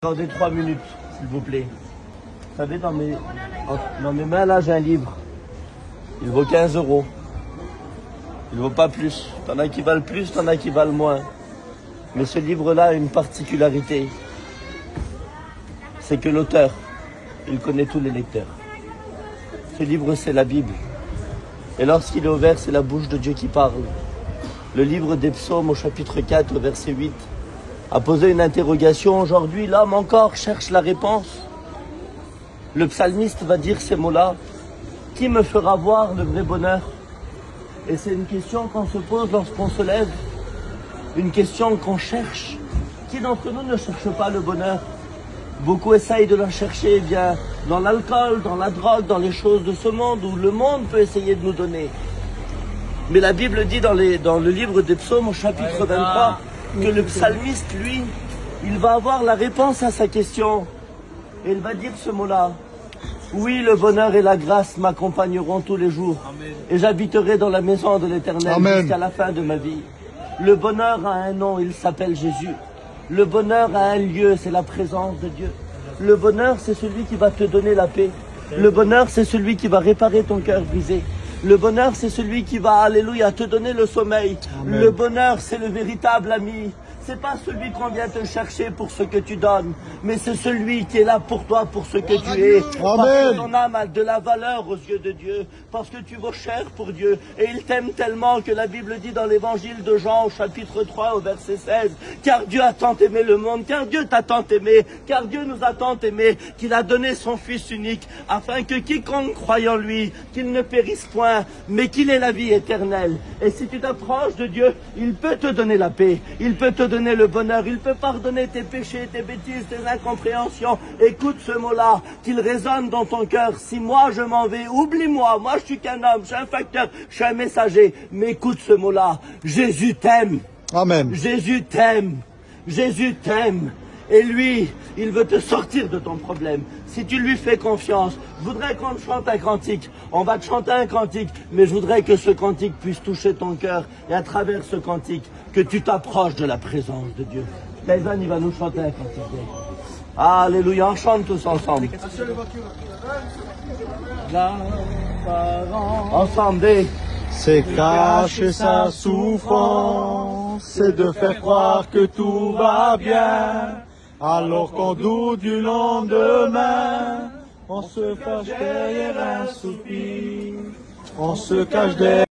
Attendez 3 minutes, s'il vous plaît. Vous savez, dans mes mains, là, j'ai un livre. Il vaut 15 €. Il vaut pas plus. T'en as qui valent plus, t'en as qui valent moins. Mais ce livre-là a une particularité. C'est que l'auteur, il connaît tous les lecteurs. Ce livre, c'est la Bible. Et lorsqu'il est ouvert, c'est la bouche de Dieu qui parle. Le livre des psaumes, au chapitre 4, verset 8, a posé une interrogation. Aujourd'hui, l'homme encore cherche la réponse. Le psalmiste va dire ces mots-là. Qui me fera voir le vrai bonheur? Et c'est une question qu'on se pose lorsqu'on se lève. Une question qu'on cherche. Qui d'entre nous ne cherche pas le bonheur? Beaucoup essayent de le chercher eh bien, dans l'alcool, dans la drogue, dans les choses de ce monde, où le monde peut essayer de nous donner. Mais la Bible dit dans le livre des psaumes, au chapitre 23, que le psalmiste, lui, il va avoir la réponse à sa question. Et il va dire ce mot-là. Oui, le bonheur et la grâce m'accompagneront tous les jours. Amen. Et j'habiterai dans la maison de l'Éternel jusqu'à la fin de ma vie. Le bonheur a un nom, il s'appelle Jésus. Le bonheur a un lieu, c'est la présence de Dieu. Le bonheur, c'est celui qui va te donner la paix. Le bonheur, c'est celui qui va réparer ton cœur brisé. Le bonheur, c'est celui qui va, alléluia, te donner le sommeil. Amen. Le bonheur, c'est le véritable ami. C'est pas celui qu'on vient te chercher pour ce que tu donnes, mais c'est celui qui est là pour toi, pour ce que tu es. Amen. Parce que ton âme a de la valeur aux yeux de Dieu, parce que tu vaux cher pour Dieu. Et il t'aime tellement que la Bible dit dans l'évangile de Jean, au chapitre 3, au verset 16, car Dieu a tant aimé le monde, car Dieu t'a tant aimé, car Dieu nous a tant aimé, qu'il a donné son Fils unique, afin que quiconque croie en lui, qu'il ne périsse point, mais qu'il ait la vie éternelle. Et si tu t'approches de Dieu, il peut te donner la paix, il peut te donner le bonheur, il peut pardonner tes péchés, tes bêtises, tes incompréhensions. Écoute ce mot-là, qu'il résonne dans ton cœur. Si moi je m'en vais, oublie-moi, moi je suis qu'un homme, je suis un facteur, je suis un messager. Mais écoute ce mot-là, Jésus t'aime. Amen. Jésus t'aime. Jésus t'aime. Et lui, il veut te sortir de ton problème. Si tu lui fais confiance, je voudrais qu'on te chante un cantique. On va te chanter un cantique, mais je voudrais que ce cantique puisse toucher ton cœur. Et à travers ce cantique, que tu t'approches de la présence de Dieu. Kaisan, il va nous chanter un cantique. Alléluia, on chante tous ensemble. Ensemble. C'est cacher sa souffrance, c'est de faire croire que tout va bien. Alors qu'on doute du lendemain, on se cache derrière un soupir, on se cache derrière